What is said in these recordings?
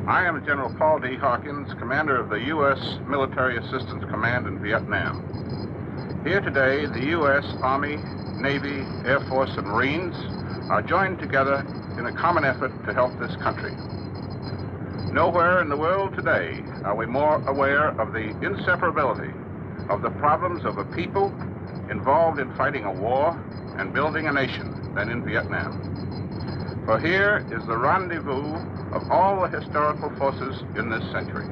I am General Paul D. Hawkins, commander of the U.S. Military Assistance Command in Vietnam. Here today, the U.S. Army, Navy, Air Force, and Marines are joined together in a common effort to help this country. Nowhere in the world today are we more aware of the inseparability of the problems of a people involved in fighting a war and building a nation than in Vietnam. For here is the rendezvous of all the historical forces in this century.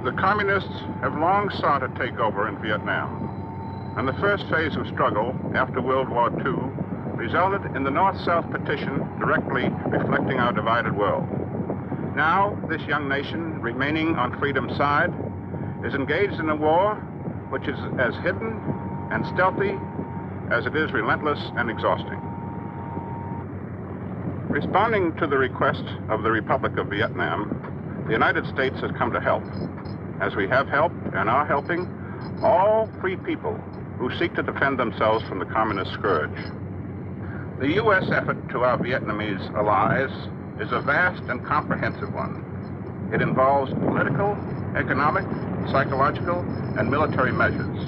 The communists have long sought to take over in Vietnam, and the first phase of struggle after World War II resulted in the North-South partition directly reflecting our divided world. Now, this young nation, remaining on freedom's side, is engaged in a war which is as hidden and stealthy as it is relentless and exhausting. Responding to the request of the Republic of Vietnam, the United States has come to help, as we have helped and are helping all free people who seek to defend themselves from the communist scourge. The U.S. effort to our Vietnamese allies is a vast and comprehensive one. It involves political, economic, psychological, and military measures.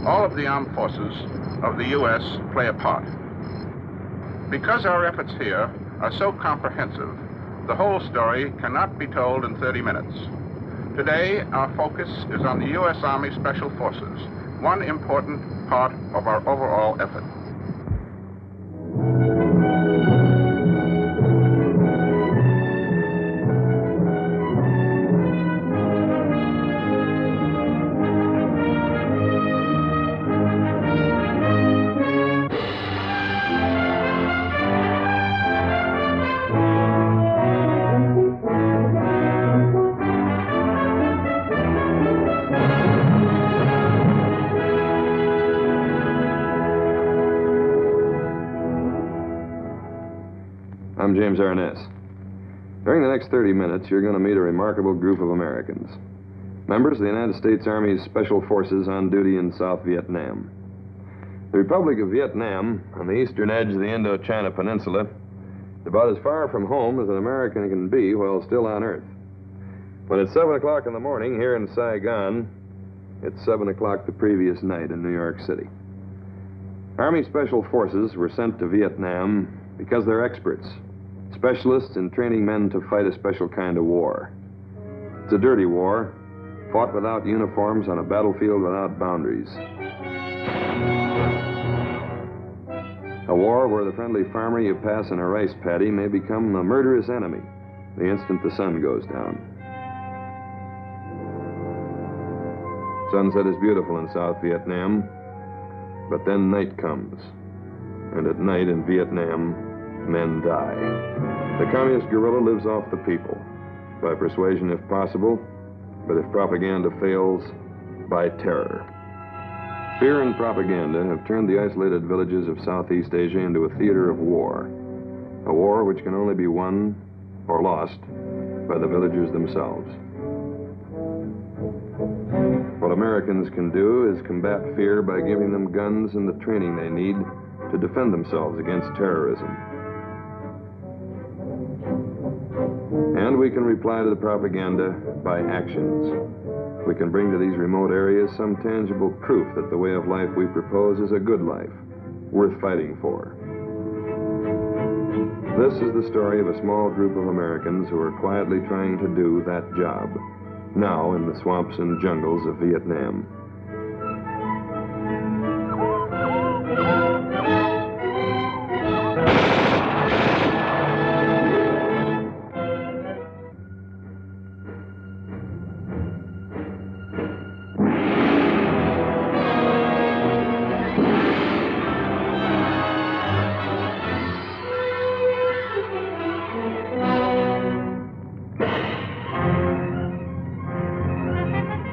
All of the armed forces of the U.S. play a part. Because our efforts here are so comprehensive, the whole story cannot be told in 30 minutes. Today, our focus is on the U.S. Army Special Forces, one important part of our overall effort. I'm James Arness. During the next 30 minutes, you're going to meet a remarkable group of Americans, members of the United States Army's Special Forces on duty in South Vietnam. The Republic of Vietnam, on the eastern edge of the Indochina Peninsula, is about as far from home as an American can be while still on Earth. When it's 7 o'clock in the morning here in Saigon, it's 7 o'clock the previous night in New York City. Army Special Forces were sent to Vietnam because they're experts, specialists in training men to fight a special kind of war. It's a dirty war, fought without uniforms on a battlefield without boundaries. A war where the friendly farmer you pass in a rice paddy may become a murderous enemy the instant the sun goes down. Sunset is beautiful in South Vietnam, but then night comes. And at night in Vietnam, men die. The communist guerrilla lives off the people, by persuasion if possible, but if propaganda fails, by terror. Fear and propaganda have turned the isolated villages of Southeast Asia into a theater of war, a war which can only be won or lost by the villagers themselves. What Americans can do is combat fear by giving them guns and the training they need to defend themselves against terrorism. And we can reply to the propaganda by actions. We can bring to these remote areas some tangible proof that the way of life we propose is a good life, worth fighting for. This is the story of a small group of Americans who are quietly trying to do that job, now in the swamps and jungles of Vietnam.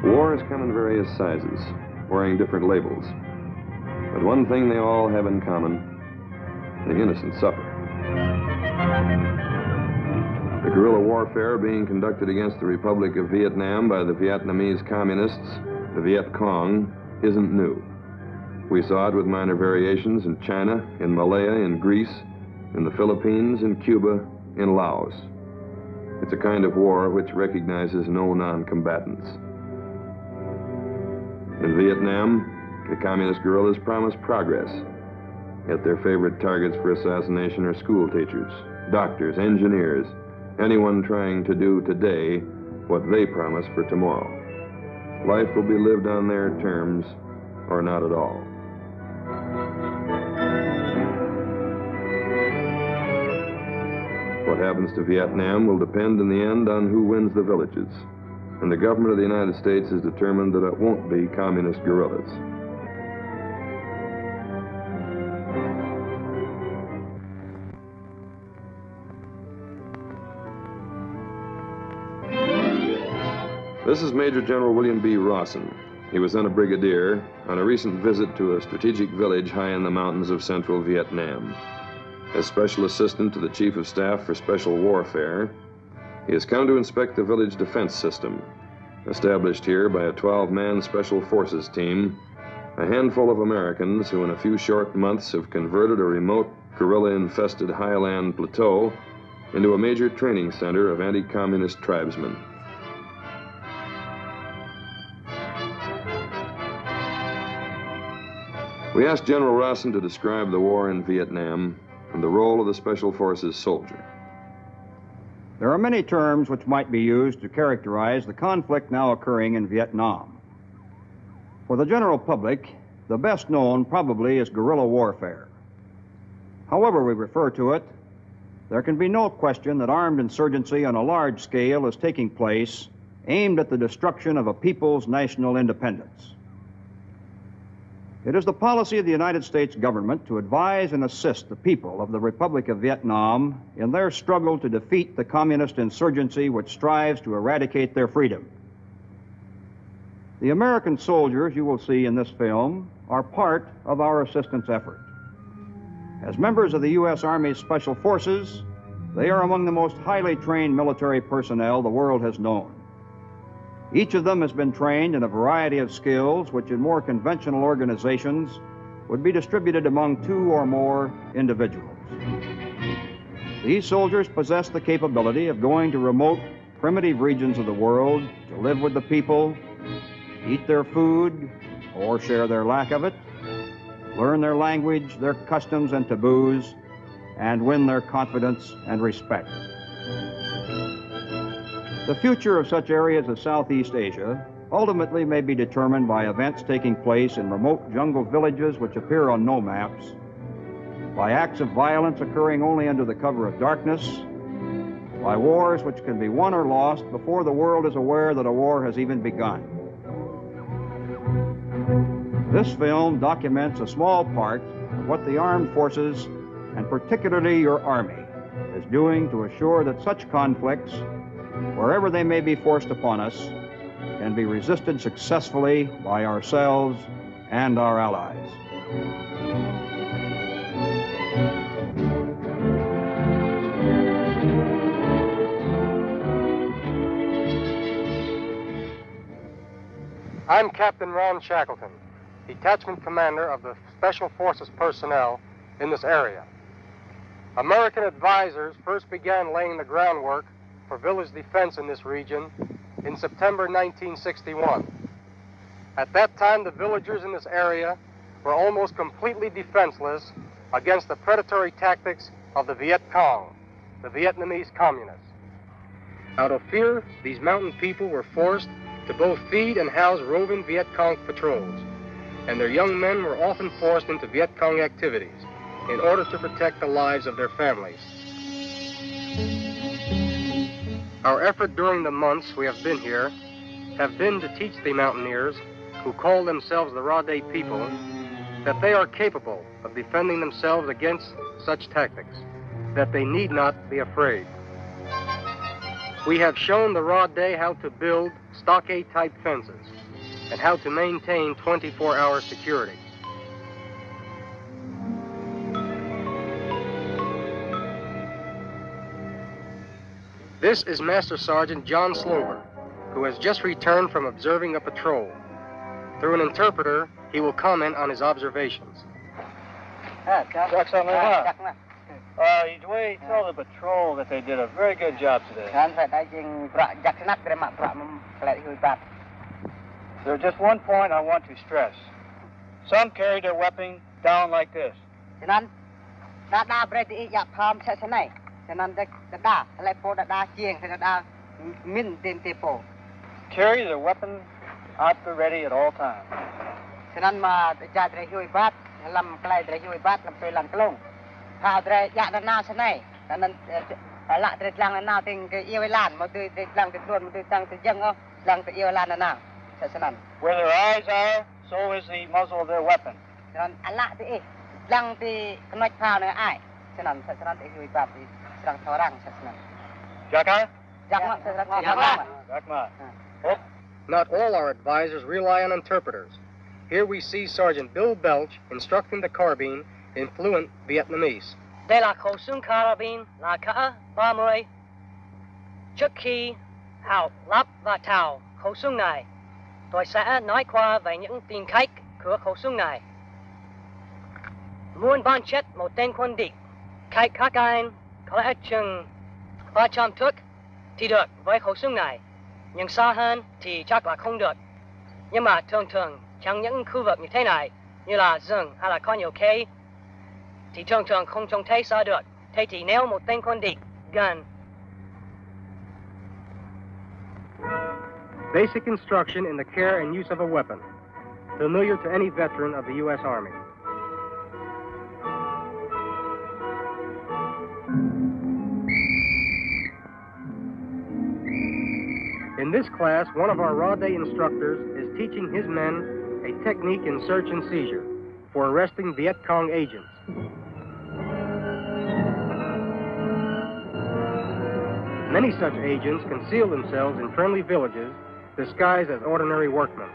Wars come in various sizes, wearing different labels. But one thing they all have in common: the innocent suffer. The guerrilla warfare being conducted against the Republic of Vietnam by the Vietnamese communists, the Viet Cong, isn't new. We saw it with minor variations in China, in Malaya, in Greece, in the Philippines, in Cuba, in Laos. It's a kind of war which recognizes no non-combatants. In Vietnam, the communist guerrillas promise progress, yet their favorite targets for assassination are school teachers, doctors, engineers, anyone trying to do today what they promise for tomorrow. Life will be lived on their terms or not at all. What happens to Vietnam will depend in the end on who wins the villages. And the government of the United States is determined that it won't be communist guerrillas. This is Major General William B. Rawson. He was then a brigadier on a recent visit to a strategic village high in the mountains of central Vietnam. As Special Assistant to the Chief of Staff for Special Warfare, he has come to inspect the village defense system, established here by a 12-man Special Forces team, a handful of Americans who in a few short months have converted a remote, guerrilla-infested highland plateau into a major training center of anti-communist tribesmen. We asked General Rawson to describe the war in Vietnam and the role of the Special Forces soldier. There are many terms which might be used to characterize the conflict now occurring in Vietnam. For the general public, the best known probably is guerrilla warfare. However we refer to it, there can be no question that armed insurgency on a large scale is taking place aimed at the destruction of a people's national independence. It is the policy of the United States government to advise and assist the people of the Republic of Vietnam in their struggle to defeat the communist insurgency which strives to eradicate their freedom. The American soldiers you will see in this film are part of our assistance effort. As members of the U.S. Army's Special Forces, they are among the most highly trained military personnel the world has known. Each of them has been trained in a variety of skills which in more conventional organizations would be distributed among 2 or more individuals. These soldiers possess the capability of going to remote, primitive regions of the world to live with the people, eat their food or share their lack of it, learn their language, their customs and taboos, and win their confidence and respect. The future of such areas as Southeast Asia ultimately may be determined by events taking place in remote jungle villages which appear on no maps, by acts of violence occurring only under the cover of darkness, by wars which can be won or lost before the world is aware that a war has even begun. This film documents a small part of what the armed forces, and particularly your Army, is doing to assure that such conflicts, wherever they may be forced upon us, can be resisted successfully by ourselves and our allies. I'm Captain Ron Shackleton, Detachment Commander of the Special Forces personnel in this area. American advisors first began laying the groundwork for village defense in this region in September 1961. At that time, the villagers in this area were almost completely defenseless against the predatory tactics of the Viet Cong, the Vietnamese communists. Out of fear, these mountain people were forced to both feed and house roving Viet Cong patrols, and their young men were often forced into Viet Cong activities in order to protect the lives of their families. Our effort during the months we have been here have been to teach the mountaineers, who call themselves the Rade people, that they are capable of defending themselves against such tactics, that they need not be afraid. We have shown the Rade how to build stockade-type fences and how to maintain 24-hour security. This is Master Sergeant John Slover, who has just returned from observing a patrol. Through an interpreter, he will comment on his observations. Do we tell the patrol that they did a very good job today? There's just one point I want to stress. Some carry their weapon down like this. Carry their weapon out the ready at all times. Where their eyes are, so is the muzzle of their weapon. Not all our advisors rely on interpreters. Here we see Sergeant Bill Belch instructing the carbine in fluent Vietnamese. Đây là khẩu súng carabine là K30. Trước khi Hảo lắp và tháo khẩu súng này, tôi sẽ nói qua về những tính cách của khẩu súng này. Muốn bắn chết một tên quân địch, cách các anh có lẽ chừng 300 thước thì được với khẩu súng này, nhưng xa hơn thì chắc là không được. Nhưng mà thường thường trong những khu vực như thế này, như là rừng hay là có nhiều cây, thì thường thường không trông thấy xa được. Thế thì nếu một tên quân địch gần. Basic instruction in the care and use of a weapon, familiar to any veteran of the U.S. Army. In this class, one of our raw day instructors is teaching his men a technique in search and seizure for arresting Viet Cong agents. Many such agents conceal themselves in friendly villages disguised as ordinary workmen.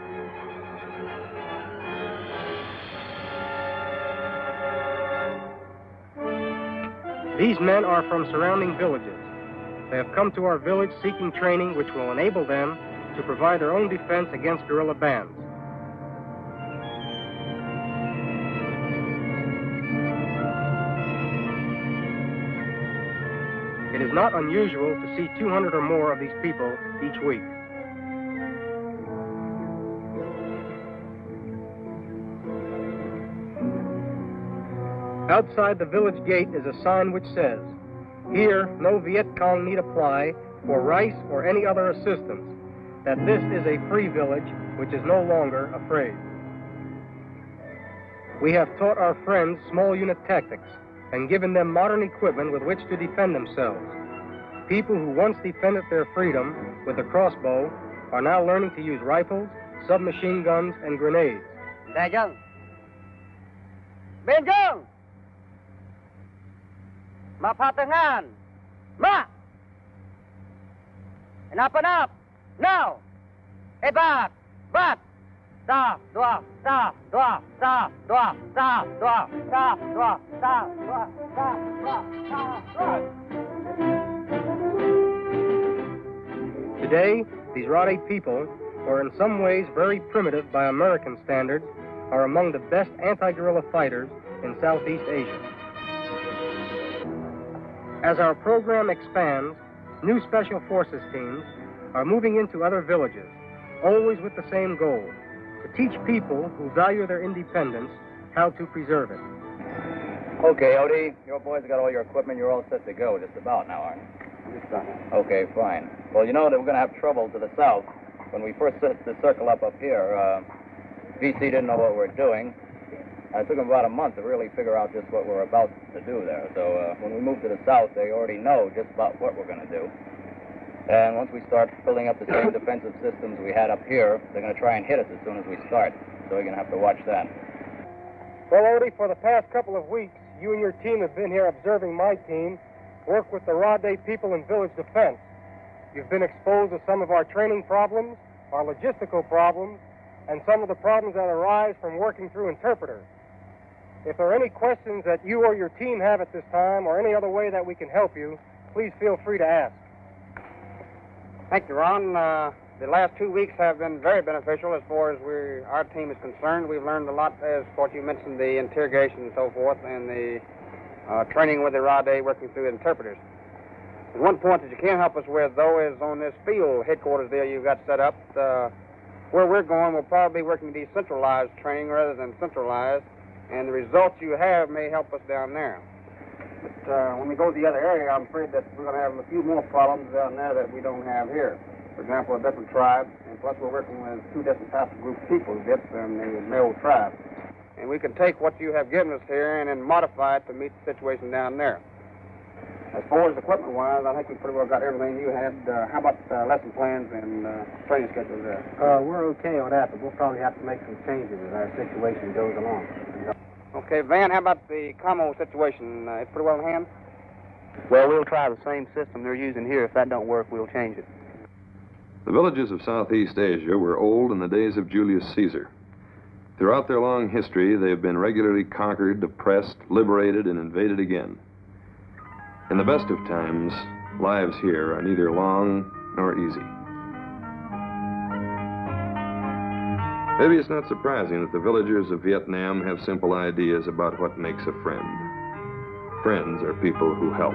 These men are from surrounding villages. They have come to our village seeking training which will enable them to provide their own defense against guerrilla bands. It is not unusual to see 200 or more of these people each week. Outside the village gate is a sign which says, "Here, no Viet Cong need apply for rice or any other assistance, that this is a free village which is no longer afraid." We have taught our friends small unit tactics and given them modern equipment with which to defend themselves. People who once defended their freedom with a crossbow are now learning to use rifles, submachine guns, and grenades. Ma patangan. Ma. And up, now. Hey, back. Stop, stop, stop, stop, stop, stop, stop, stop, stop, stop, stop, stop, stop, stop, stop. Today, these Rade people, who are in some ways very primitive by American standards, are among the best anti-guerrilla fighters in Southeast Asia. As our program expands, new Special Forces teams are moving into other villages, always with the same goal, to teach people who value their independence how to preserve it. Okay, Odie, your boys got all your equipment. You're all set to go just about now, aren't you? Just about. Okay, fine. Well, you know that we're going to have trouble to the south. When we first set the circle up here, VC didn't know what we were doing. It took them about a month to really figure out just what we're about to do there. So when we move to the south, they already know just about what we're going to do. And once we start building up the same defensive systems we had up here, they're going to try and hit us as soon as we start. So we're going to have to watch that. Well, Odie, for the past couple of weeks, you and your team have been here observing my team work with the Rade people in village defense. You've been exposed to some of our training problems, our logistical problems, and some of the problems that arise from working through interpreters. If there are any questions that you or your team have at this time, or any other way that we can help you, please feel free to ask. Thank you, Ron. The last 2 weeks have been very beneficial as far as our team is concerned. We've learned a lot as what you mentioned, the interrogation and so forth, and the training with Irade, working through interpreters. One point that you can help us with, though, is on this field headquarters deal you've got set up. Where we're going, we'll probably be working decentralized training rather than centralized, and the results you have may help us down there. But when we go to the other area, I'm afraid that we're going to have a few more problems down there that we don't have here. For example, a different tribe, and plus we're working with two different types of group of people, the Dips and the Merrill tribe. And we can take what you have given us here and then modify it to meet the situation down there. As far as equipment-wise, I think we pretty well got everything you had. How about lesson plans and training schedules there? We're okay on that, but we'll probably have to make some changes as our situation goes along. Okay, Van, how about the commo situation? It's pretty well in hand? Well, we'll try the same system they're using here. If that don't work, we'll change it. The villages of Southeast Asia were old in the days of Julius Caesar. Throughout their long history, they have been regularly conquered, oppressed, liberated, and invaded again. In the best of times, lives here are neither long nor easy. Maybe it's not surprising that the villagers of Vietnam have simple ideas about what makes a friend. Friends are people who help.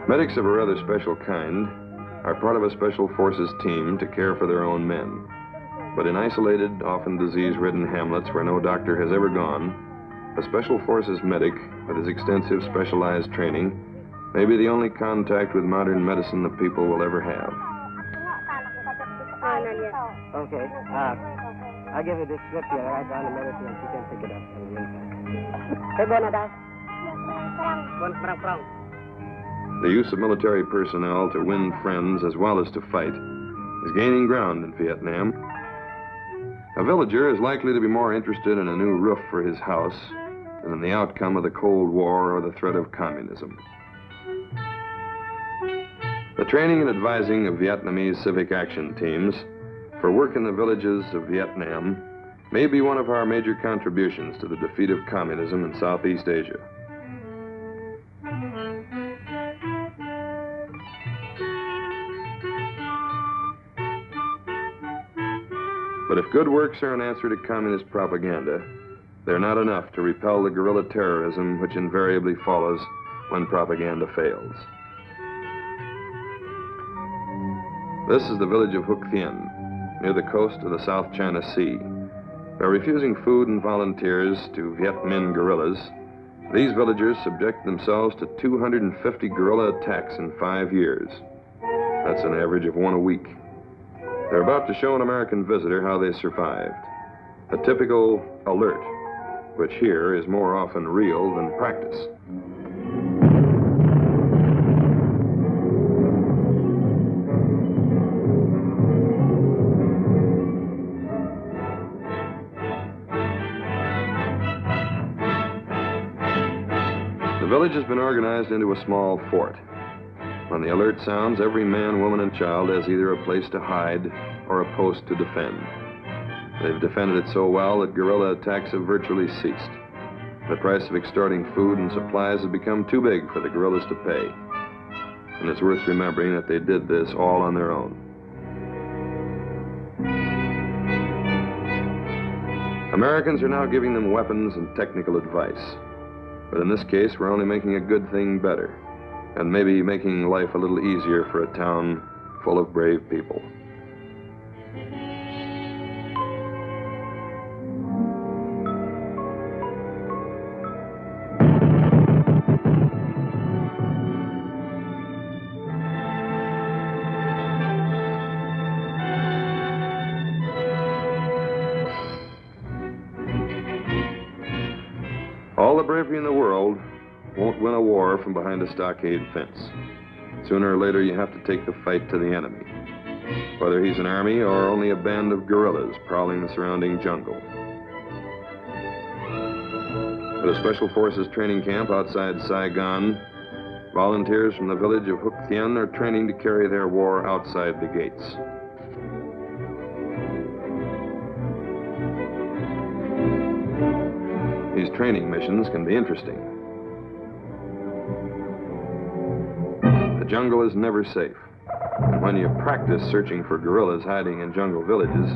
Medics of a rather special kind are part of a special forces team to care for their own men. But in isolated, often disease-ridden hamlets where no doctor has ever gone, a special forces medic with his extensive specialized training may be the only contact with modern medicine the people will ever have. Okay. I'll give you this slip here. Write down the medicine and you can pick it up. The use of military personnel to win friends as well as to fight is gaining ground in Vietnam. A villager is likely to be more interested in a new roof for his house than in the outcome of the Cold War or the threat of communism. The training and advising of Vietnamese civic action teams for work in the villages of Vietnam may be one of our major contributions to the defeat of communism in Southeast Asia. But if good works are an answer to communist propaganda, they're not enough to repel the guerrilla terrorism which invariably follows when propaganda fails. This is the village of Hoc Thien, near the coast of the South China Sea. By refusing food and volunteers to Viet Minh guerrillas, these villagers subject themselves to 250 guerrilla attacks in 5 years. That's an average of one a week. They're about to show an American visitor how they survived. A typical alert, which here is more often real than practice. The village has been organized into a small fort. When the alert sounds, every man, woman, and child has either a place to hide or a post to defend. They've defended it so well that guerrilla attacks have virtually ceased. The price of extorting food and supplies has become too big for the guerrillas to pay. And it's worth remembering that they did this all on their own. Americans are now giving them weapons and technical advice. But in this case, we're only making a good thing better, and maybe making life a little easier for a town full of brave people. All the bravery in the world won't win a war from behind a stockade fence. Sooner or later, you have to take the fight to the enemy, whether he's an army or only a band of guerrillas prowling the surrounding jungle. At a Special Forces training camp outside Saigon, volunteers from the village of Hoc Thien are training to carry their war outside the gates. These training missions can be interesting. The jungle is never safe. And when you practice searching for guerrillas hiding in jungle villages,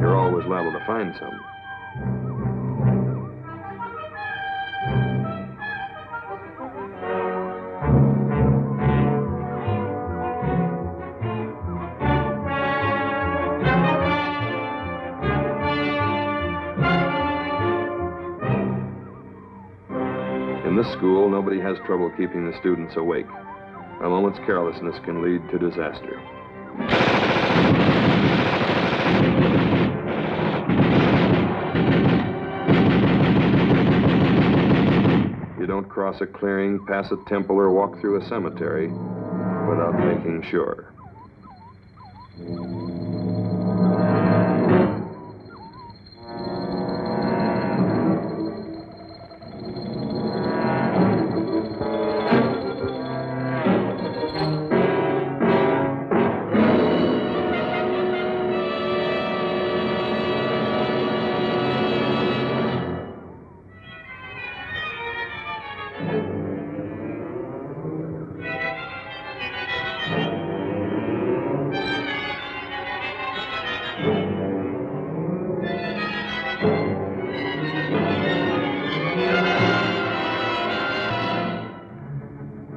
you're always liable to find some. this school, nobody has trouble keeping the students awake. A moment's carelessness can lead to disaster. You don't cross a clearing, pass a temple, or walk through a cemetery without making sure.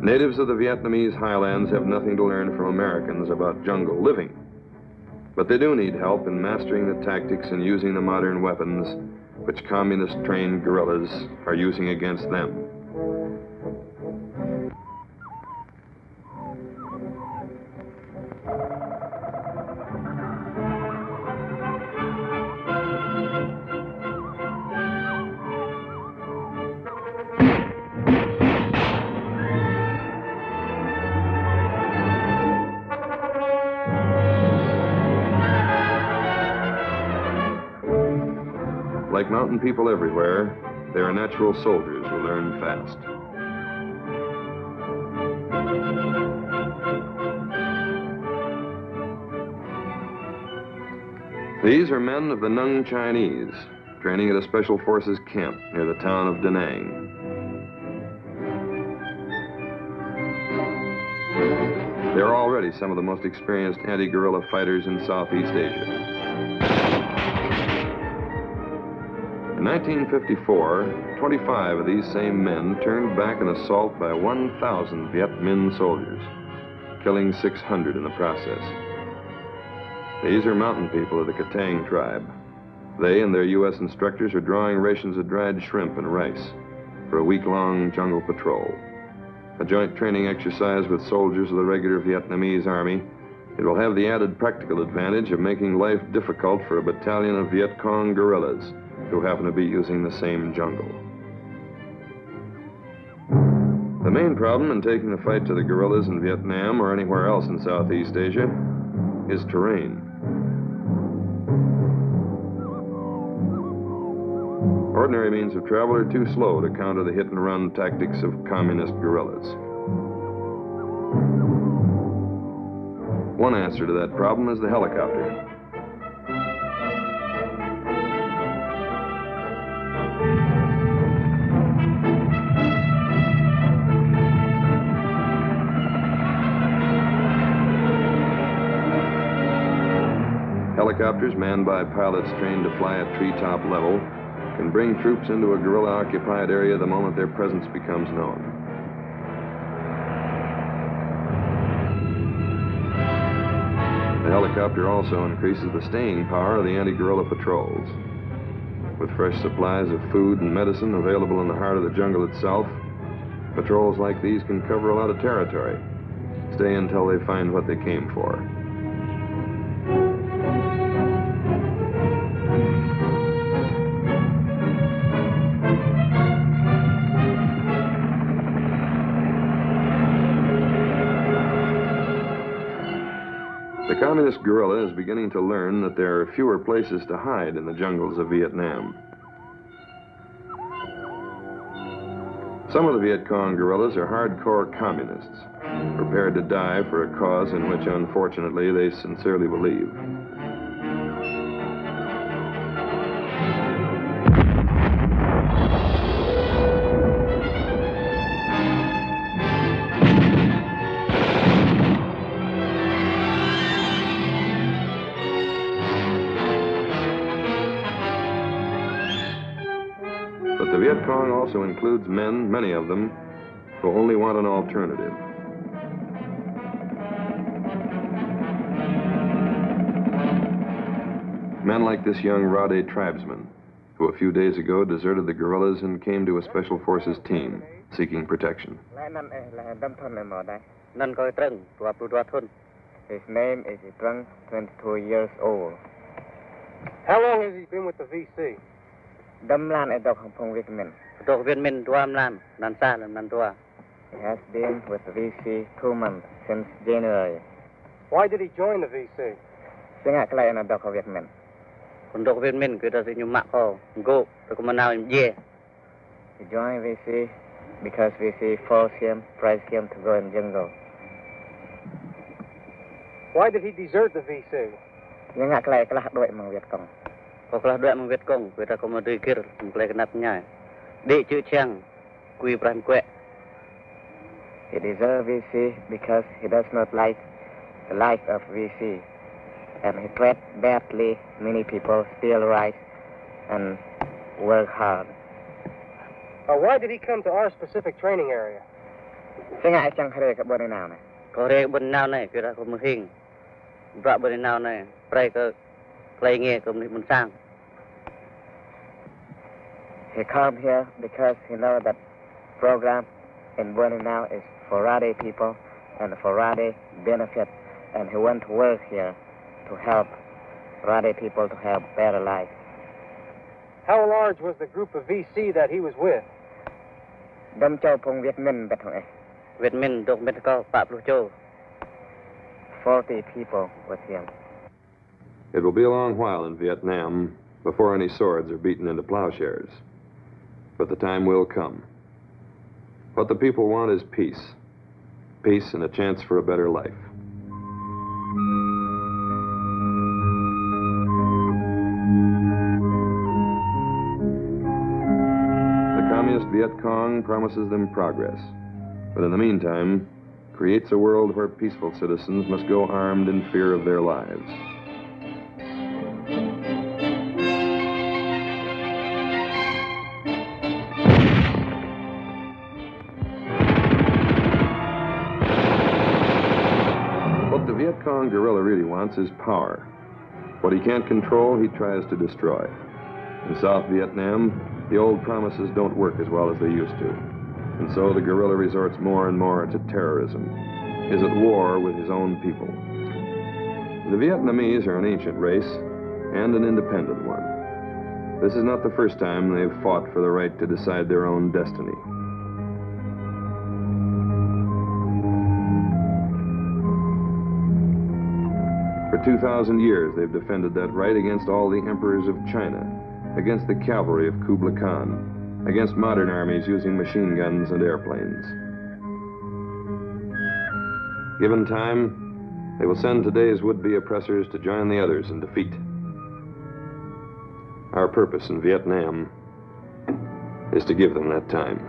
Natives of the Vietnamese highlands have nothing to learn from Americans about jungle living. But they do need help in mastering the tactics and using the modern weapons which communist-trained guerrillas are using against them. Like mountain people everywhere, they are natural soldiers who learn fast. These are men of the Nung Chinese, training at a special forces camp near the town of Da Nang. They're already some of the most experienced anti-guerrilla fighters in Southeast Asia. In 1954, 25 of these same men turned back an assault by 1,000 Viet Minh soldiers, killing 600 in the process. These are mountain people of the Katang tribe. They and their U.S. instructors are drawing rations of dried shrimp and rice for a week-long jungle patrol. A joint training exercise with soldiers of the regular Vietnamese Army. It will have the added practical advantage of making life difficult for a battalion of Viet Cong guerrillas who happen to be using the same jungle. The main problem in taking the fight to the guerrillas in Vietnam or anywhere else in Southeast Asia is terrain. Ordinary means of travel are too slow to counter the hit-and-run tactics of communist guerrillas. One answer to that problem is the helicopter. Helicopters manned by pilots trained to fly at treetop level can bring troops into a guerrilla-occupied area the moment their presence becomes known. The helicopter also increases the staying power of the anti-guerrilla patrols. With fresh supplies of food and medicine available in the heart of the jungle itself, patrols like these can cover a lot of territory, stay until they find what they came for. The communist guerrilla is beginning to learn that there are fewer places to hide in the jungles of Vietnam. Some of the Viet Cong guerrillas are hardcore communists, prepared to die for a cause in which, unfortunately, they sincerely believe. But the Viet Cong also includes men, many of them, who only want an alternative. Men like this young Rade tribesman, who a few days ago deserted the guerrillas and came to a Special Forces team seeking protection. His name is Trung, 22 years old. How long has he been with the VC? Damlan e dok hong Viet Minh. He has been with the VC 2 months since January. Why did he join the VC? Singak klay na dok Viet Minh. He joined VC because VC forced him, pressed him to go in jungle. Why did he desert the VC? Singak klay kelah duit mang Viet Cong. He deserted VC because he does not like the life of VC. And he treat badly many people, steal rice, and work hard. Why did he come to our specific training area? Singak chang hare ka boni now ne. He come here because he know that program in Buenos now is for Rade people and for Rade benefit, and he want to work here to help Rade people to have better life. How large was the group of VC that he was with? Dam Châu Pong Viet Minh bet hong 40 people with him. It will be a long while in Vietnam before any swords are beaten into plowshares. But the time will come. What the people want is peace. Peace and a chance for a better life. The Communist Viet Cong promises them progress, but in the meantime, creates a world where peaceful citizens must go armed in fear of their lives. What the Viet Cong guerrilla really wants is power. What he can't control, he tries to destroy. In South Vietnam, the old promises don't work as well as they used to. And so the guerrilla resorts more and more to terrorism, is at war with his own people. The Vietnamese are an ancient race and an independent one. This is not the first time they've fought for the right to decide their own destiny. For 2,000 years, they've defended that right against all the emperors of China, against the cavalry of Kublai Khan, against modern armies using machine guns and airplanes. Given time, they will send today's would-be oppressors to join the others in defeat. Our purpose in Vietnam is to give them that time.